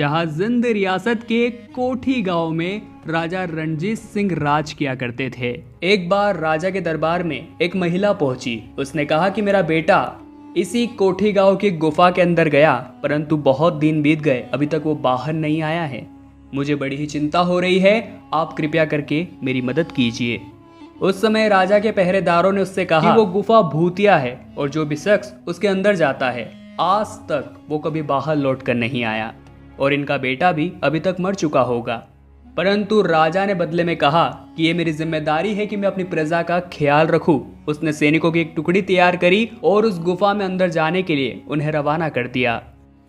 जहाँ जिंद रियासत के कोठी गांव में राजा रणजीत सिंह राज किया करते थे। एक बार राजा के दरबार में एक महिला पहुंची। उसने कहा कि मेरा बेटा इसी कोठी गांव की गुफा के अंदर गया, परंतु बहुत दिन बीत गए, अभी तक वो बाहर नहीं आया है। मुझे बड़ी ही चिंता हो रही है, आप कृपया करके मेरी मदद कीजिए। उस समय राजा के पहरेदारों ने उससे कहा कि वो गुफा भूतिया है और जो भी शख्स उसके अंदर जाता है आज तक वो कभी बाहर लौट कर नहीं आया और इनका बेटा भी अभी तक मर चुका होगा। परंतु राजा ने बदले में कहा कि ये मेरी जिम्मेदारी है कि मैं अपनी प्रजा का ख्याल रखूं। उसने सैनिकों की एक टुकड़ी तैयार करी और उस गुफा में अंदर जाने के लिए उन्हें रवाना कर दिया।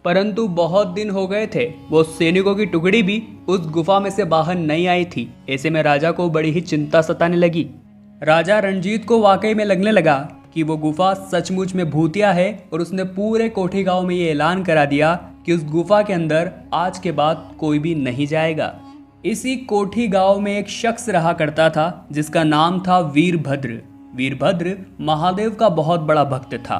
परंतु बहुत दिन हो गए थे, वो सैनिकों की टुकड़ी भी उस गुफा में से बाहर नहीं आई थी। ऐसे में राजा को बड़ी ही चिंता सताने लगी। राजा रणजीत को वाकई में लगने लगा कि वो गुफा सचमुच में भूतिया है और उसने पूरे कोठी गांव में ये ऐलान करा दिया कि उस गुफा के अंदर आज के बाद कोई भी नहीं जाएगा। इसी कोठी गांव में एक शख्स रहा करता था जिसका नाम था वीरभद्र। वीरभद्र महादेव का बहुत बड़ा भक्त था।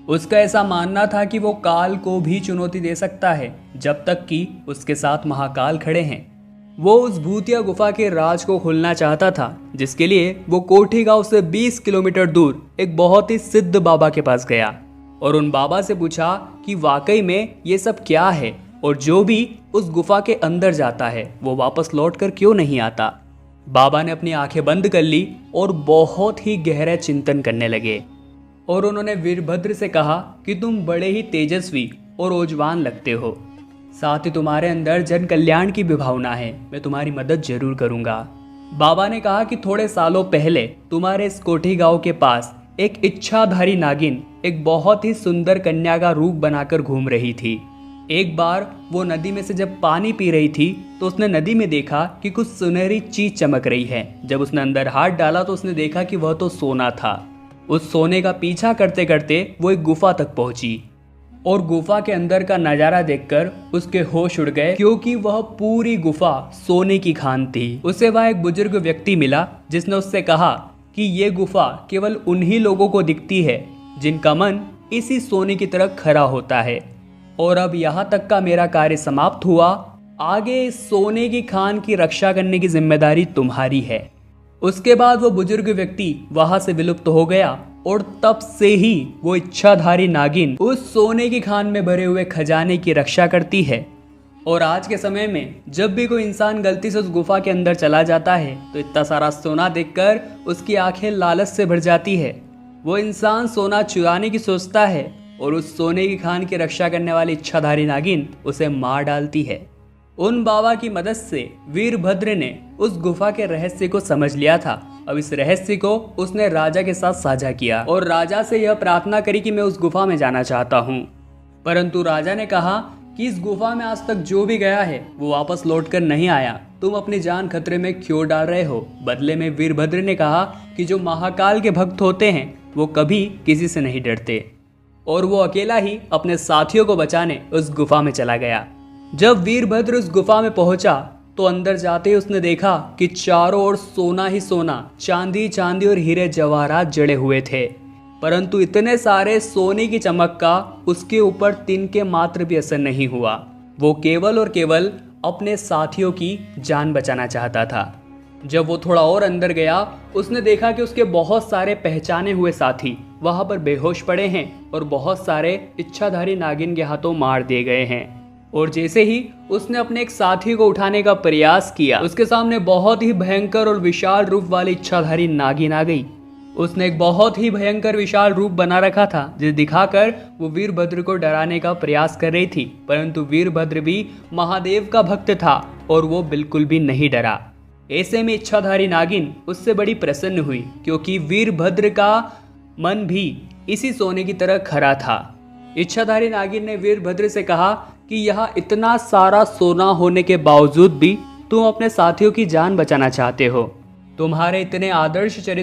उसका ऐसा मानना था कि वो काल को भी चुनौती दे सकता है जब तक कि उसके साथ महाकाल खड़े हैं। वो उस भूतिया गुफा के राज को खोलना चाहता था, जिसके लिए वो कोठी गांव से 20 किलोमीटर दूर एक बहुत ही सिद्ध बाबा के पास गया और उन बाबा से पूछा कि वाकई में ये सब क्या है और जो भी उस गुफा के अंदर जाता है वो वापस लौटकर क्यों नहीं आता। बाबा ने अपनी आंखें बंद कर ली और बहुत ही गहरा चिंतन करने लगे और उन्होंने वीरभद्र से कहा कि तुम बड़े ही तेजस्वी और ओजवान लगते हो, साथ ही तुम्हारे अंदर जन कल्याण की भी भावना है, मैं तुम्हारी मदद जरूर करूंगा। बाबा ने कहा कि थोड़े सालों पहले तुम्हारे इस कोठी गांव के पास एक इच्छाधारी नागिन एक बहुत ही सुंदर कन्या का रूप बनाकर घूम रही थी। एक बार वो नदी में से जब पानी पी रही थी तो उसने नदी में देखा कि कुछ सुनहरी चीज चमक रही है। जब उसने अंदर हाथ डाला तो उसने देखा कि वह तो सोना था। उस सोने का पीछा करते करते वो एक गुफा तक पहुंची और गुफा के अंदर का नजारा देखकर उसके होश उड़ गए, क्योंकि वह पूरी गुफा सोने की खान थी। उसे वह एक बुजुर्ग व्यक्ति मिला जिसने उससे कहा कि ये गुफा केवल उन्हीं लोगों को दिखती है जिनका मन इसी सोने की तरह खरा होता है और अब यहाँ तक का मेरा कार्य समाप्त हुआ। आगे इस सोने की खान की रक्षा करने की जिम्मेदारी तुम्हारी है। उसके बाद वो बुजुर्ग व्यक्ति वहां से विलुप्त हो गया और तब से ही वो इच्छाधारी नागिन उस सोने की खान में भरे हुए खजाने की रक्षा करती है। और आज के समय में जब भी कोई इंसान गलती से उस गुफा के अंदर चला जाता है तो इतना सारा सोना देखकर उसकी आंखें लालच से भर जाती है। वो इंसान सोना चुराने की सोचता है और उस सोने की खान की रक्षा करने वाली इच्छाधारी नागिन उसे मार डालती है। उन बाबा की मदद से वीरभद्र ने उस गुफा के रहस्य को समझ लिया था। अब इस रहस्य को उसने राजा के साथ साझा किया और राजा से यह प्रार्थना करी कि मैं उस गुफा में जाना चाहता हूँ। परंतु राजा ने कहा कि इस गुफा में आज तक जो भी गया है वो वापस लौटकर नहीं आया, तुम अपनी जान खतरे में क्यों डाल रहे हो। बदले में वीरभद्र ने कहा कि जो महाकाल के भक्त होते हैं वो कभी किसी से नहीं डरते और वो अकेला ही अपने साथियों को बचाने उस गुफा में चला गया। जब वीरभद्र उस गुफा में पहुंचा तो अंदर जाते ही उसने देखा कि चारों ओर सोना ही सोना, चांदी चांदी और हीरे जवाहरात जड़े हुए थे। परंतु इतने सारे सोने की चमक का उसके ऊपर तिनके मात्र भी असर नहीं हुआ। वो केवल और केवल अपने साथियों की जान बचाना चाहता था। जब वो थोड़ा और अंदर गया उसने देखा कि उसके बहुत सारे पहचाने हुए साथी वहां पर बेहोश पड़े हैं और बहुत सारे इच्छाधारी नागिन के हाथों मार दिए गए हैं। और जैसे ही उसने अपने एक साथी को उठाने का प्रयास किया उसके सामने बहुत ही भयंकर और विशाल रूप वाली इच्छाधारी नागिन आ गई। उसने एक बहुत ही भयंकर विशाल रूप बना रखा था जिसे दिखाकर वो वीरभद्र को डराने का प्रयास कर रही थी। परंतु वीरभद्र भी महादेव का भक्त था और वो बिल्कुल भी नहीं डरा। ऐसे में इच्छाधारी नागिन उससे बड़ी प्रसन्न हुई, क्योंकि वीरभद्र का मन भी इसी सोने की तरह खरा था। इच्छाधारी नागिन ने वीरभद्र से कहा कि यहाँ इतना सारा सोना होने के बावजूद भी तुम अपने साथियों की जान बचाना चाहते हो। तुम्हारे इतने आदर्श चरित्र